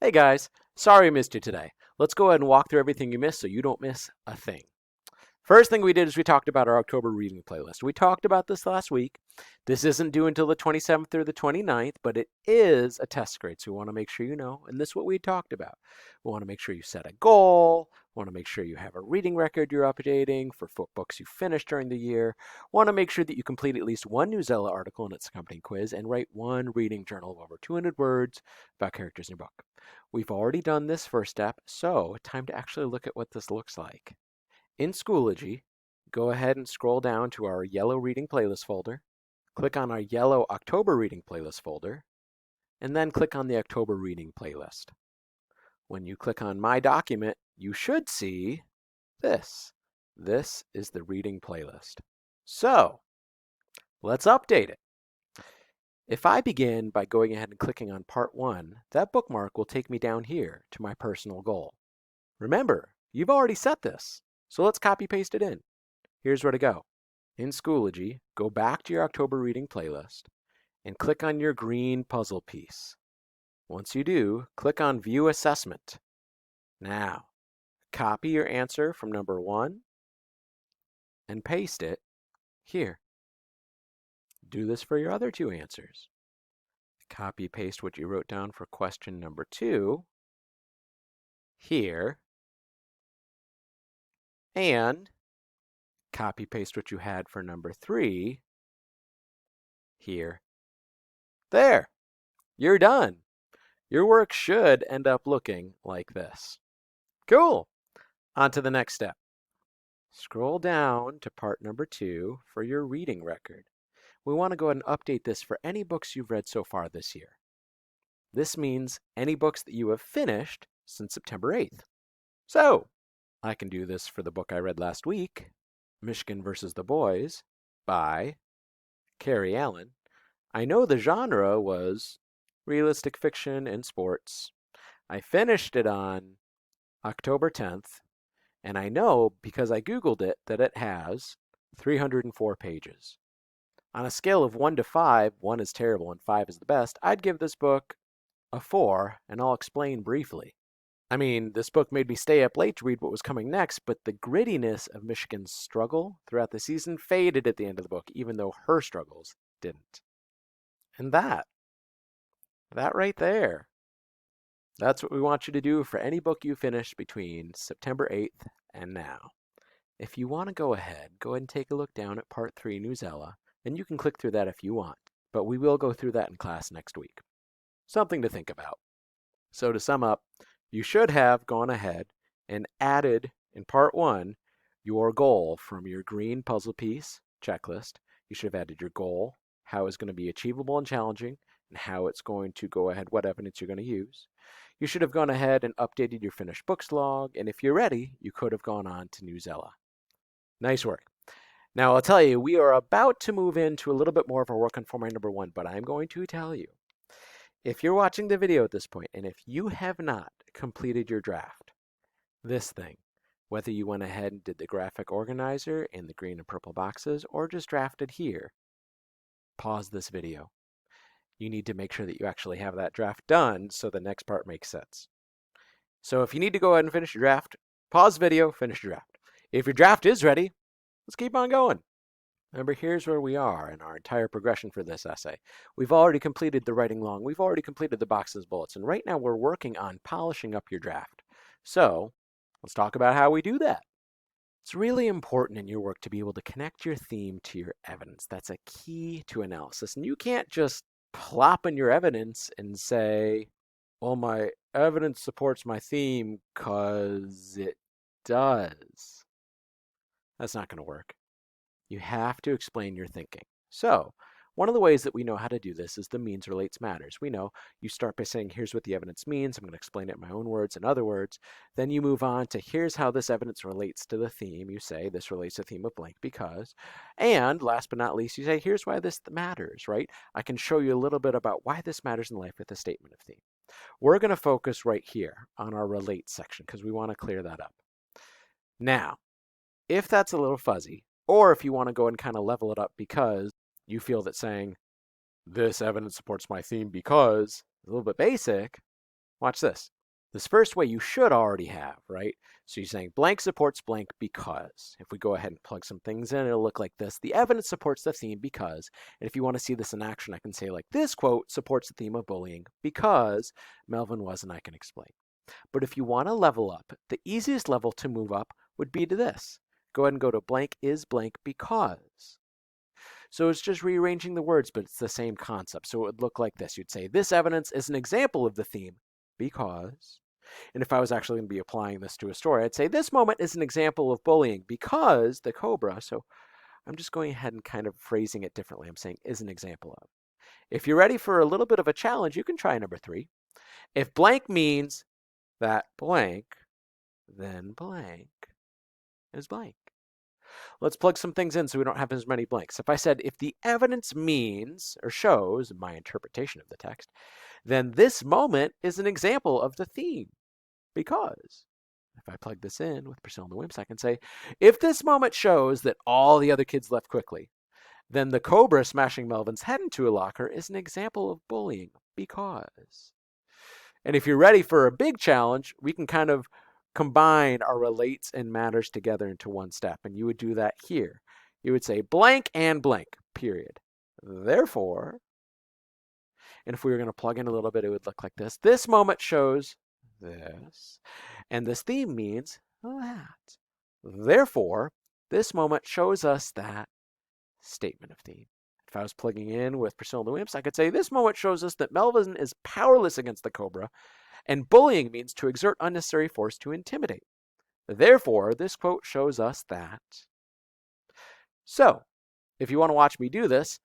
Hey guys, sorry I missed you today. Let's go ahead and walk through everything you missed so you don't miss a thing. First thing we did is we talked about our October reading playlist. We talked about this last week. This isn't due until the 27th or the 29th, but it is a test grade, so we want to make sure you know. And this is what we talked about. We want to make sure you set a goal. We want to make sure you have a reading record you're updating for books you finished during the year. We want to make sure that you complete at least one Newsella article and its accompanying quiz and write one reading journal of over 200 words about characters in your book. We've already done this first step, so time to actually look at what this looks like. In Schoology, go ahead and scroll down to our yellow reading playlist folder, click on our yellow October reading playlist folder, and then click on the October reading playlist. When you click on My Document, you should see this. This is the reading playlist. So, let's update it. If I begin by going ahead and clicking on Part 1, that bookmark will take me down here to my personal goal. Remember, you've already set this. So let's copy paste it in. Here's where to go. In Schoology, go back to your October reading playlist and click on your green puzzle piece. Once you do, click on View Assessment. Now, copy your answer from number 1 and paste it here. Do this for your other 2 answers. Copy paste what you wrote down for question number 2 here. And copy paste what you had for number 3 here. There, you're done. Your work should end up looking like this. Cool. On to the next step. Scroll down to part number 2 for your reading record. We want to go ahead and update this for any books you've read so far this year. This means any books that you have finished since September 8th. So, I can do this for the book I read last week, Michigan vs. the Boys, by Carrie Allen. I know the genre was realistic fiction and sports. I finished it on October 10th, and I know because I Googled it that it has 304 pages. On a scale of 1 to 5, 1 is terrible and 5 is the best, I'd give this book a 4, and I'll explain briefly. I mean, this book made me stay up late to read what was coming next, but the grittiness of Michigan's struggle throughout the season faded at the end of the book, even though her struggles didn't. And that right there, that's what we want you to do for any book you finish between September 8th and now. If you want to go ahead and take a look down at Part 3 Newsella, and you can click through that if you want, but we will go through that in class next week. Something to think about. So to sum up, you should have gone ahead and added in Part 1 your goal from your green puzzle piece checklist. You should have added your goal, how it's going to be achievable and challenging, and how it's going to go ahead, what evidence you're going to use. You should have gone ahead and updated your finished books log, and if you're ready, you could have gone on to Newsella. Nice work. Now, I'll tell you, we are about to move into a little bit more of our work on format number 1, but I'm going to tell you, if you're watching the video at this point, and if you have not completed your draft, this thing, whether you went ahead and did the graphic organizer in the green and purple boxes, or just drafted here, pause this video. You need to make sure that you actually have that draft done so the next part makes sense. So if you need to go ahead and finish your draft, pause the video, finish your draft. If your draft is ready, let's keep on going. Remember, here's where we are in our entire progression for this essay. We've already completed the writing long, we've already completed the boxes, bullets, and right now we're working on polishing up your draft. So let's talk about how we do that. It's really important in your work to be able to connect your theme to your evidence. That's a key to analysis. And you can't just plop in your evidence and say, well, my evidence supports my theme because it does. That's not going to work. You have to explain your thinking. So, one of the ways that we know how to do this is the means relates matters. We know you start by saying, here's what the evidence means. I'm going to explain it in my own words and other words. Then you move on to, here's how this evidence relates to the theme. You say, this relates to the theme of blank because. And last but not least, you say, here's why this matters, right? I can show you a little bit about why this matters in life with a statement of theme. We're going to focus right here on our relate section because we want to clear that up. Now, if that's a little fuzzy, or if you want to go and kind of level it up because you feel that saying, this evidence supports my theme because, is a little bit basic, Watch this. This first way you should already have, right? So you're saying blank supports blank because. If we go ahead and plug some things in, it'll look like this. The evidence supports the theme because. And if you want to see this in action, I can say like this quote supports the theme of bullying because Melvin was, and I can explain. But if you want to level up, the easiest level to move up would be to this. Go ahead and go to blank is blank because. So it's just rearranging the words, but it's the same concept. So it would look like this. You'd say this evidence is an example of the theme because. And if I was actually going to be applying this to a story, I'd say this moment is an example of bullying because the cobra. So I'm just going ahead and kind of phrasing it differently. I'm saying is an example of. If you're ready for a little bit of a challenge, you can try number 3. If blank means that blank, then blank is blank. Let's plug some things in so we don't have as many blanks. If I said, if the evidence means or shows my interpretation of the text, then this moment is an example of the theme because. If I plug this in with Priscilla and the Wimps, I can say, if this moment shows that all the other kids left quickly, then the cobra smashing Melvin's head into a locker is an example of bullying because. And if you're ready for a big challenge, we can kind of combine our relates and matters together into one step. And you would do that here. You would say blank and blank, period. Therefore, and if we were going to plug in a little bit, it would look like this. This moment shows this, and this theme means that. Therefore, this moment shows us that statement of theme. If I was plugging in with Priscilla and the Wimps, I could say this moment shows us that Melvin is powerless against the cobra, and bullying means to exert unnecessary force to intimidate. Therefore, this quote shows us that. So, if you want to watch me do this,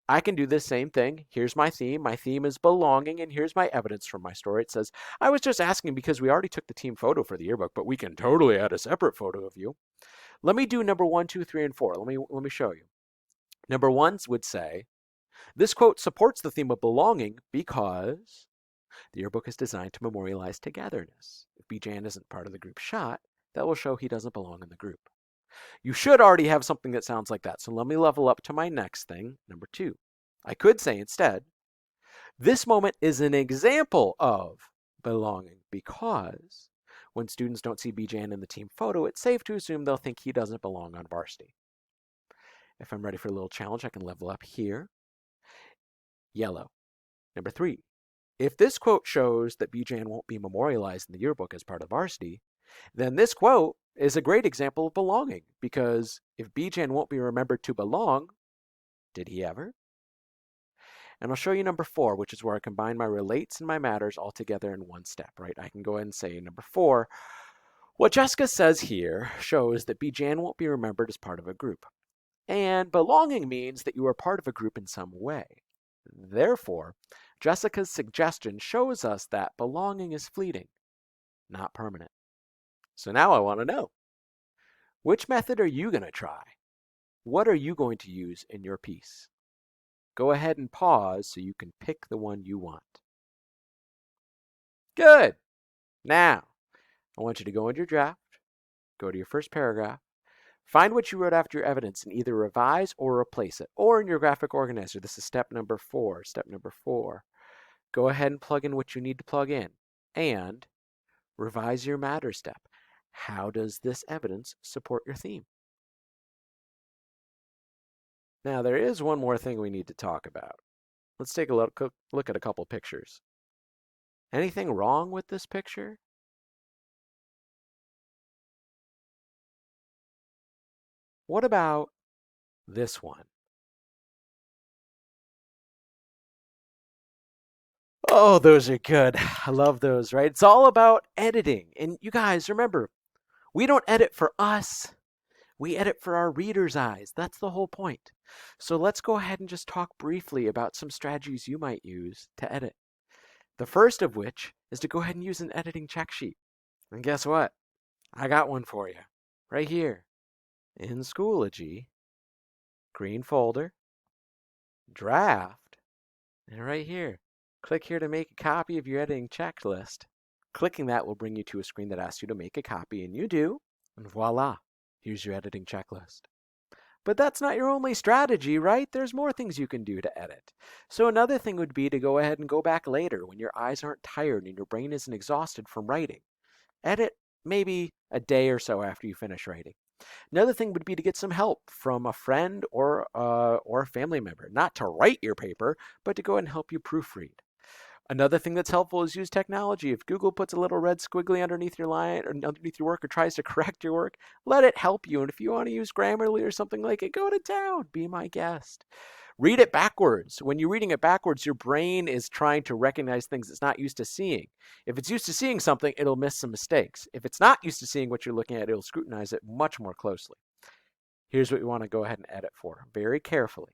I can do this same thing. Here's my theme. My theme is belonging, and here's my evidence from my story. It says, I was just asking because we already took the team photo for the yearbook, but we can totally add a separate photo of you. Let me do number 1, 2, 3, and 4. Let me show you. Number 1 would say, this quote supports the theme of belonging because the yearbook is designed to memorialize togetherness. If Bijan isn't part of the group shot, that will show he doesn't belong in the group. You should already have something that sounds like that. So let me level up to my next thing, number 2. I could say instead, this moment is an example of belonging because when students don't see Bijan in the team photo, it's safe to assume they'll think he doesn't belong on varsity. If I'm ready for a little challenge, I can level up here. Yellow. Number 3. If this quote shows that Bijan won't be memorialized in the yearbook as part of varsity, then this quote is a great example of belonging because if Bijan won't be remembered to belong, did he ever? And I'll show you number 4, which is where I combine my relates and my matters all together in one step, right? I can go ahead and say number 4, what Jessica says here shows that Bijan won't be remembered as part of a group. And belonging means that you are part of a group in some way. Therefore, Jessica's suggestion shows us that belonging is fleeting, not permanent. So now I want to know, which method are you going to try? What are you going to use in your piece? Go ahead and pause so you can pick the one you want. Good. Now, I want you to go into your draft, go to your first paragraph, find what you wrote after your evidence and either revise or replace it. Or in your graphic organizer, this is step number 4. Step number 4. Go ahead and plug in what you need to plug in. And revise your matter step. How does this evidence support your theme? Now, there is one more thing we need to talk about. Let's take a look at a couple pictures. Anything wrong with this picture? What about this one? Oh, those are good. I love those, right? It's all about editing. And you guys, remember, we don't edit for us. We edit for our readers' eyes. That's the whole point. So let's go ahead and just talk briefly about some strategies you might use to edit. The first of which is to go ahead and use an editing check sheet. And guess what? I got one for you. Right here. In Schoology. Green folder. Draft. And right here. Click here to make a copy of your editing checklist. Clicking that will bring you to a screen that asks you to make a copy, and you do. And voila. Here's your editing checklist. But that's not your only strategy, right? There's more things you can do to edit. So another thing would be to go ahead and go back later when your eyes aren't tired and your brain isn't exhausted from writing. Edit maybe a day or so after you finish writing. Another thing would be to get some help from a friend or a family member, not to write your paper, but to go ahead and help you proofread. Another thing that's helpful is use technology. If Google puts a little red squiggly underneath your line or underneath your work or tries to correct your work, let it help you. And if you want to use Grammarly or something like it, go to town. Be my guest. Read it backwards. When you're reading it backwards, your brain is trying to recognize things it's not used to seeing. If it's used to seeing something, it'll miss some mistakes. If it's not used to seeing what you're looking at, it'll scrutinize it much more closely. Here's what we want to go ahead and edit for very carefully.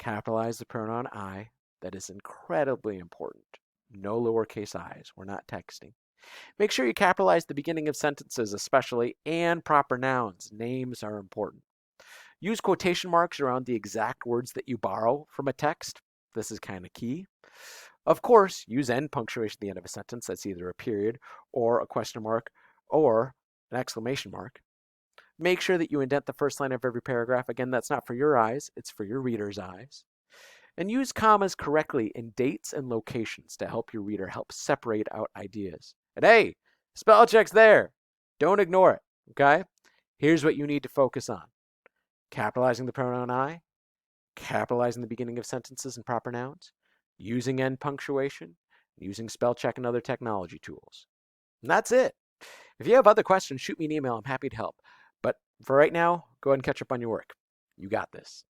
Capitalize the pronoun I. That is incredibly important. No lowercase i's. We're not texting. Make sure you capitalize the beginning of sentences especially, and proper nouns. Names are important. Use quotation marks around the exact words that you borrow from a text. This is kind of key. Of course, use end punctuation at the end of a sentence. That's either a period or a question mark or an exclamation mark. Make sure that you indent the first line of every paragraph. Again, that's not for your eyes, it's for your reader's eyes. And use commas correctly in dates and locations to help your reader help separate out ideas. And hey, spell check's there. Don't ignore it, okay? Here's what you need to focus on. Capitalizing the pronoun I, capitalizing the beginning of sentences and proper nouns, using end punctuation, using spell check and other technology tools. And that's it. If you have other questions, shoot me an email. I'm happy to help. But for right now, go ahead and catch up on your work. You got this.